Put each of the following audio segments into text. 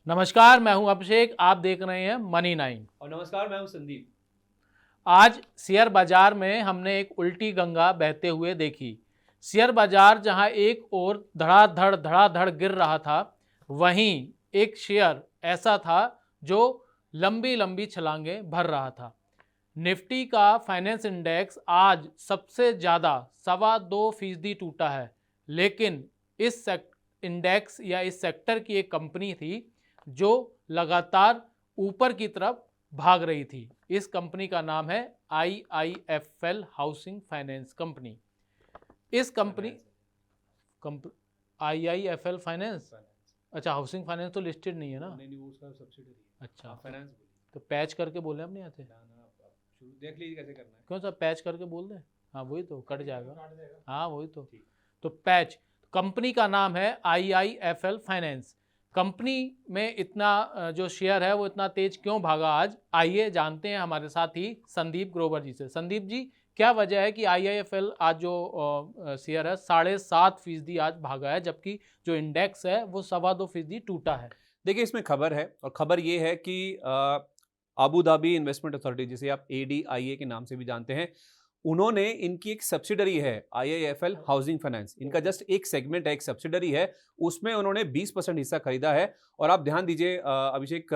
नमस्कार, मैं हूं अभिषेक। आप देख रहे हैं मनी 9। और नमस्कार, मैं हूं संदीप। आज शेयर बाजार में हमने एक उल्टी गंगा बहते हुए देखी। शेयर बाजार जहां एक ओर धड़ाधड़ गिर रहा था, वहीं एक शेयर ऐसा था जो लंबी लंबी छलांगें भर रहा था। निफ्टी का फाइनेंस इंडेक्स आज सबसे ज़्यादा 2.25% टूटा है, लेकिन इस इंडेक्स या इस सेक्टर की एक कंपनी थी जो लगातार ऊपर की तरफ भाग रही थी। इस कंपनी का नाम है IIFL हाउसिंग फाइनेंस कंपनी। इस कंपनी IIFL फाइनेंस, अच्छा हाउसिंग फाइनेंस तो लिस्टेड नहीं है ना? नहीं, वो उसका सब्सिडियरी है। अच्छा, फाइनेंस तो पैच करके बोले अपने यहाँ से। शुरू देख लीजिए कैसे करना है। क्यों सर, पैच करके बोल दे। हाँ वही तो कट जाएगा। हाँ वही तो। ठीक। तो पैच कंपनी का नाम है IIFL फाइनेंस। कंपनी में इतना जो शेयर है वो इतना तेज क्यों भागा आज, आइए जानते हैं हमारे साथी संदीप ग्रोवर जी से। संदीप जी, क्या वजह है कि IIFL आज जो शेयर है 7.5% आज भागा है, जबकि जो इंडेक्स है वो 2.25% टूटा है? देखिए, इसमें खबर है और खबर ये है कि अबू धाबी इन्वेस्टमेंट अथॉरिटी, जिसे आप ADIA के नाम से भी जानते हैं, उन्होंने इनकी एक सब्सिडरी है IIFL हाउसिंग फाइनेंस। इनका जस्ट एक सेगमेंट है, एक सब्सिडरी है, उसमें उन्होंने 20% हिस्सा खरीदा है। और आप ध्यान दीजिए अभिषेक,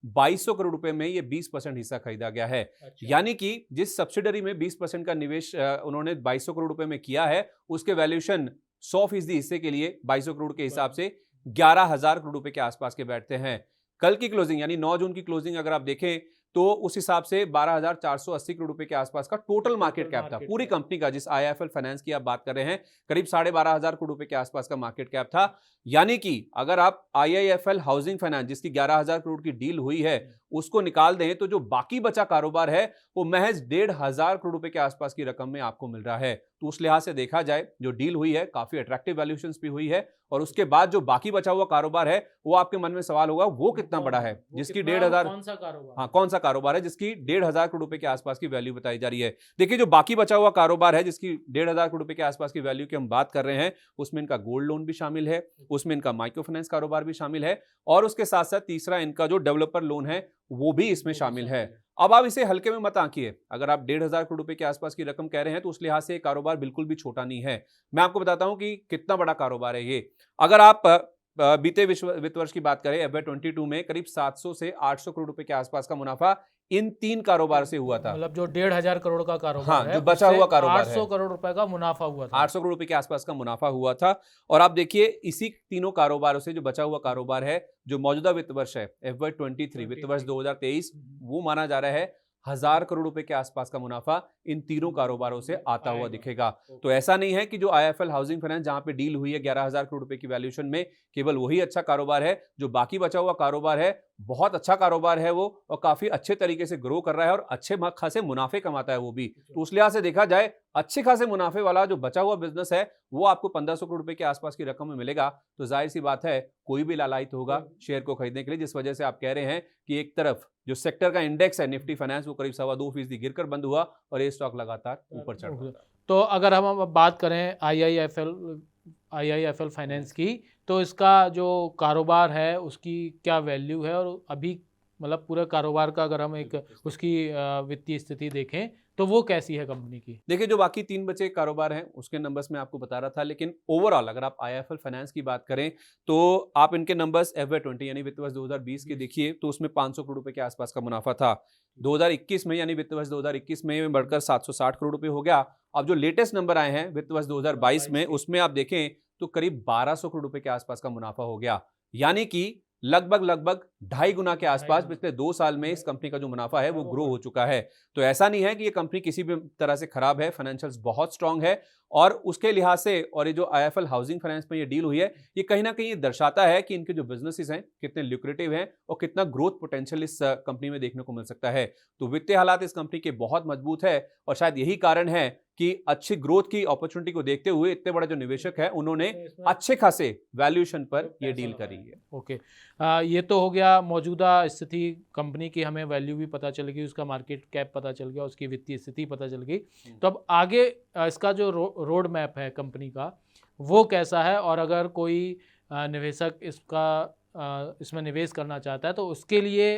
2200 करोड़ रुपए में ये 20% हिस्सा खरीदा गया है। अच्छा। यानी कि जिस सब्सिडरी में 20% का निवेश उन्होंने 2200 करोड़ रुपए में किया है, उसके वैल्यूएशन 100% हिस्से के लिए 2200 करोड़ के हिसाब से 11,000 करोड़ रुपए के आसपास के बैठते हैं। कल की क्लोजिंग यानी 9 जून की क्लोजिंग अगर आप देखें तो उस हिसाब से 12,480 करोड़ रुपए के आसपास का टोटल मार्केट कैप था पूरी कंपनी का। जिस IIFL फाइनेंस की आप बात कर रहे हैं, करीब 12,500 करोड़ रुपए के आसपास का मार्केट कैप था। यानी कि अगर आप IIFL हाउसिंग फाइनेंस, जिसकी 11,000 करोड़ की डील हुई है, उसको निकाल दें तो जो बाकी बचा कारोबार है वो महज 1,500 करोड़ रुपए के आसपास की रकम में आपको मिल रहा है। तो उस लिहाज से देखा जाए, जो डील हुई है काफी अट्रैक्टिव वैल्यूएशंस भी हुई है। और उसके बाद जो बाकी बचा हुआ कारोबार है, वो आपके मन में सवाल होगा वो कितना बड़ा है, जिसकी 1,500, कौन सा कारोबार? हाँ कौन सा कारोबार है जिसकी 1,500 करोड़ रुपए के आसपास की वैल्यू बताई जा रही है। देखिए, जो बाकी बचा हुआ कारोबार है जिसकी 1,500 करोड़ रुपए के आसपास की वैल्यू की हम बात कर रहे हैं, उसमें इनका गोल्ड लोन भी शामिल है, उसमें इनका माइक्रो फाइनेंस कारोबार भी शामिल है, और उसके साथ साथ तीसरा इनका जो डेवलपर लोन है वो भी इसमें शामिल है। अब आप इसे हल्के में मत आंकिए। अगर आप 1,500 करोड़ रुपए के आसपास की रकम कह रहे हैं तो उस लिहाज से कारोबार बिल्कुल भी छोटा नहीं है। मैं आपको बताता हूं कि कितना बड़ा कारोबार है ये। अगर आप बीते वित्त वर्ष की बात करें, FY22 में करीब 700 से 800 करोड़ रुपए के आसपास का मुनाफा इन 3 कारोबार से हुआ था। मतलब जो 1,500 करोड़ का कारोबार हाँ, है, जो बचा हुआ कारोबार 800 करोड़ रुपए का मुनाफा हुआ था। 800 करोड़ रुपए के आसपास का मुनाफा हुआ था। और आप देखिए, इसी तीनों कारोबारों से जो बचा हुआ कारोबार है, जो मौजूदा वित्त वर्ष है FY23 वित्त वर्ष 2023, वो माना जा रहा है 1,000 करोड़ रुपए के आसपास का मुनाफा इन तीनों कारोबारों से आता हुआ दिखेगा। तो ऐसा नहीं है कि जो IIFL हाउसिंग फाइनेंस जहां पे डील हुई है 11,000 करोड़ रुपए की वैल्यूएशन में, केवल वही अच्छा कारोबार है। जो बाकी बचा हुआ कारोबार है, बहुत अच्छा कारोबार है वो, और काफी अच्छे तरीके से ग्रो कर रहा है और अच्छे खासे मुनाफे कमाता है वो भी। तो उस लिहाज से देखा जाए, अच्छे खासे मुनाफे वाला जो बचा हुआ बिजनेस है वो आपको 1,500 करोड़ रुपए के आसपास की रकम में मिलेगा। तो जाहिर सी बात है, कोई भी लालायित होगा शेयर को खरीदने के लिए, जिस वजह से आप कह रहे हैं कि एक तरफ जो सेक्टर का इंडेक्स है निफ्टी फाइनेंस, वो करीब 2.25% गिरकर बंद हुआ और ये स्टॉक लगातार ऊपर चढ़ रहा था। तो अगर हम अब बात करें IIFL फाइनेंस की, तो इसका जो कारोबार है उसकी क्या वैल्यू है, और अभी मतलब पूरे कारोबार का अगर हम एक उसकी वित्तीय स्थिति देखें तो वो कैसी है कंपनी की? देखिए, जो बाकी 3 बचे कारोबार हैं उसके नंबर्स मैं आपको बता रहा था, लेकिन ओवरऑल अगर आप IIFL फाइनेंस की बात करें तो आप इनके नंबर्स FY20 यानी वित्त वर्ष 2020 के देखिए तो उसमें 500 करोड़ रुपए के आसपास का मुनाफा था। 2021 में यानी वित्त वर्ष 2021 में बढ़कर 760 करोड़ रुपए हो गया। अब जो लेटेस्ट नंबर आए हैं वित्त वर्ष 2022 में, उसमें आप देखें तो करीब 1200 करोड़ रुपए के आसपास का मुनाफा हो गया। यानी कि लगभग 2.5 गुना के आसपास पिछले 2 साल में इस कंपनी का जो मुनाफा है वो ग्रो हो चुका है। तो ऐसा नहीं है कि ये कंपनी किसी भी तरह से खराब है, फाइनेंशियल्स बहुत स्ट्रांग है। और उसके लिहाज से, और ये जो IIFL हाउसिंग फाइनेंस में ये डील हुई है, ये कहीं ना कहीं दर्शाता है कि इनके जो बिजनेसेस हैं कितने ल्यूक्रेटिव हैं और कितना ग्रोथ पोटेंशियल इस कंपनी में देखने को मिल सकता है। तो वित्तीय हालात इस कंपनी के बहुत मजबूत है, और शायद यही कारण है कि अच्छी ग्रोथ की अपॉर्चुनिटी को देखते हुए इतने बड़े जो निवेशक है उन्होंने अच्छे खासे वैल्यूएशन पर ये डील करी है। ओके, ये तो हो गया मौजूदा स्थिति कंपनी की, हमें वैल्यू भी पता चल गई, उसका मार्केट कैप पता चल गया, उसकी वित्तीय स्थिति पता चल गई। तो अब आगे इसका जो रोड मैप है कंपनी का वो कैसा है, और अगर कोई निवेशक इसका इसमें निवेश करना चाहता है तो उसके लिए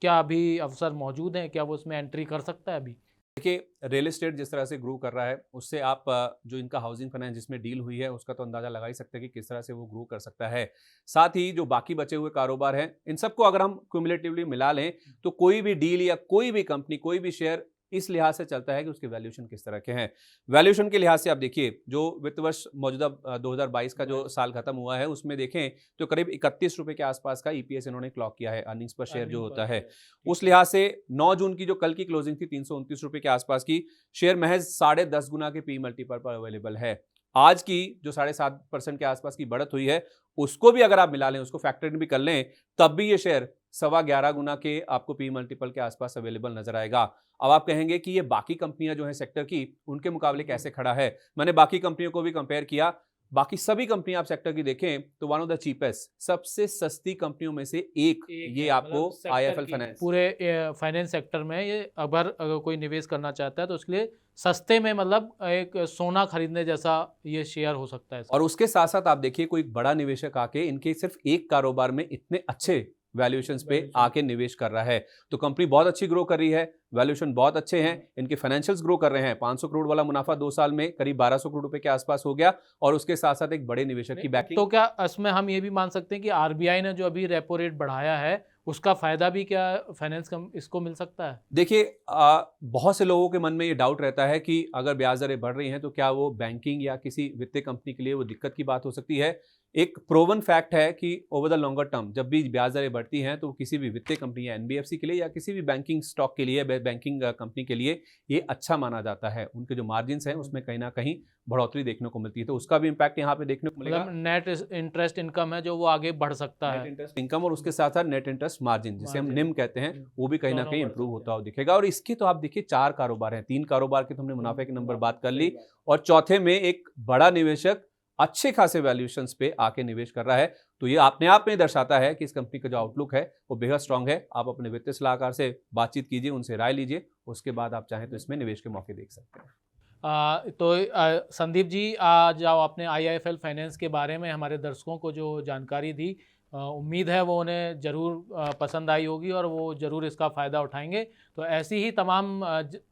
क्या अभी अवसर मौजूद हैं, क्या वो उसमें एंट्री कर सकता है अभी? देखिए, रियल एस्टेट जिस तरह से ग्रो कर रहा है उससे आप जो इनका हाउसिंग फाइनेंस जिसमें डील हुई है उसका तो अंदाजा लगा ही सकते हैं कि किस तरह से वो ग्रो कर सकता है। साथ ही जो बाकी बचे हुए कारोबार हैं इन सबको अगर हम क्यूमुलेटिवली मिला लें तो कोई भी डील या कोई भी कंपनी, कोई भी शेयर इस लिहाज से चलता है कि उसके वैल्यूएशन किस तरह के हैं। वैल्यूएशन के लिहाज से आप देखिए, जो वित्त वर्ष मौजूदा 2022 का जो साल खत्म हुआ है उसमें देखें तो करीब 31 रुपए के आसपास का ईपीएस इन्होंने क्लॉक किया है, अर्निंग्स पर शेयर जो होता है। उस लिहाज से 9 जून की जो कल की क्लोजिंग थी 329 रुपए के आसपास की, शेयर महज 10.5 गुना के पी मल्टीपल पर अवेलेबल है। आज की जो 7.5% के आसपास की बढ़त हुई है उसको भी अगर आप मिला लें, उसको फैक्टर इन भी कर लें, तब भी ये शेयर 11.25 गुना के आपको पी मल्टीपल के आसपास अवेलेबल नजर आएगा। अब आप कहेंगे कि ये बाकी कंपनियां जो हैं सेक्टर की उनके मुकाबले कैसे खड़ा है। मैंने बाकी कंपनियों को भी कंपेयर किया, बाकी सभी कंपनियां आप सेक्टर की देखें तो वन ऑफ द चीपेस्ट, सबसे सस्ती कंपनियों में से एक ये आपको आईआईएफएल फाइनेंस पूरे फाइनेंस सेक्टर में ये अगर कोई निवेश करना चाहता है तो उसके लिए सस्ते में मतलब एक सोना खरीदने जैसा ये शेयर हो सकता है। और उसके साथ साथ आप देखिए कोई बड़ा निवेशक आके इनके सिर्फ एक कारोबार में इतने अच्छे वैल्यूएशंस पे आके निवेश कर रहा है, तो कंपनी बहुत अच्छी ग्रो कर रही है, वैल्यूएशन बहुत अच्छे हैं, इनके फाइनेंशियल्स ग्रो कर रहे हैं। 500 करोड़ वाला मुनाफा 2 साल में करीब 1200 करोड़ रुपए के आसपास हो गया और उसके साथ साथ एक बड़े निवेशक की बैकिंग। तो क्या इसमें हम ये भी मान सकते हैं कि आरबीआई ने जो अभी रेपो रेट बढ़ाया है उसका फायदा भी क्या फाइनेंस इसको मिल सकता है? देखिए, बहुत से लोगों के मन में ये डाउट रहता है कि अगर ब्याज दरें बढ़ रही हैं तो क्या वो बैंकिंग या किसी वित्तीय कंपनी के लिए वो दिक्कत की बात हो सकती है। एक प्रूवन फैक्ट है कि ओवर द लॉन्गर टर्म जब भी ब्याज दरें बढ़ती हैं तो किसी भी वित्तीय कंपनी या एनबीएफसी के लिए या किसी भी बैंकिंग स्टॉक के लिए, बैंकिंग कंपनी के लिए ये अच्छा माना जाता है। उनके जो मार्जिन्स हैं उसमें कहीं ना कहीं बढ़ोतरी देखने को मिलती है, तो उसका भी इम्पैक्ट यहाँ पे देखने को मिलेगा। मतलब नेट इंटरेस्ट इनकम है जो वो आगे बढ़ सकता है, नेट इंटरेस्ट इनकम और उसके साथ साथ नेट इंटरेस्ट मार्जिन जिसे हम निम कहते हैं वो भी कहीं ना कहीं इंप्रूव होता हुआ दिखेगा। और इसके तो आप देखिए 4 कारोबार हैं, 3 कारोबार के तो हमने मुनाफे के नंबर बात कर ली और चौथे में एक बड़ा निवेशक अच्छे खासे वैल्यूएशंस पे आके निवेश कर रहा है, तो ये अपने आप में दर्शाता है कि इस कंपनी का जो आउटलुक है वो बेहद स्ट्रांग है। आप अपने वित्तीय सलाहकार से बातचीत कीजिए, उनसे राय लीजिए, उसके बाद आप चाहें तो इसमें निवेश के मौके देख सकते हैं। संदीप जी, आज जो आपने आईआईएफएल फाइनेंस के बारे में हमारे दर्शकों को जो जानकारी दी, उम्मीद है वो उन्हें ज़रूर पसंद आई होगी और वो ज़रूर इसका फ़ायदा उठाएंगे। तो ऐसी ही तमाम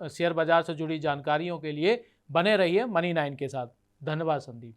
शेयर बाज़ार से जुड़ी जानकारियों के लिए बने रहिए मनी 9 के साथ। धन्यवाद संदीप।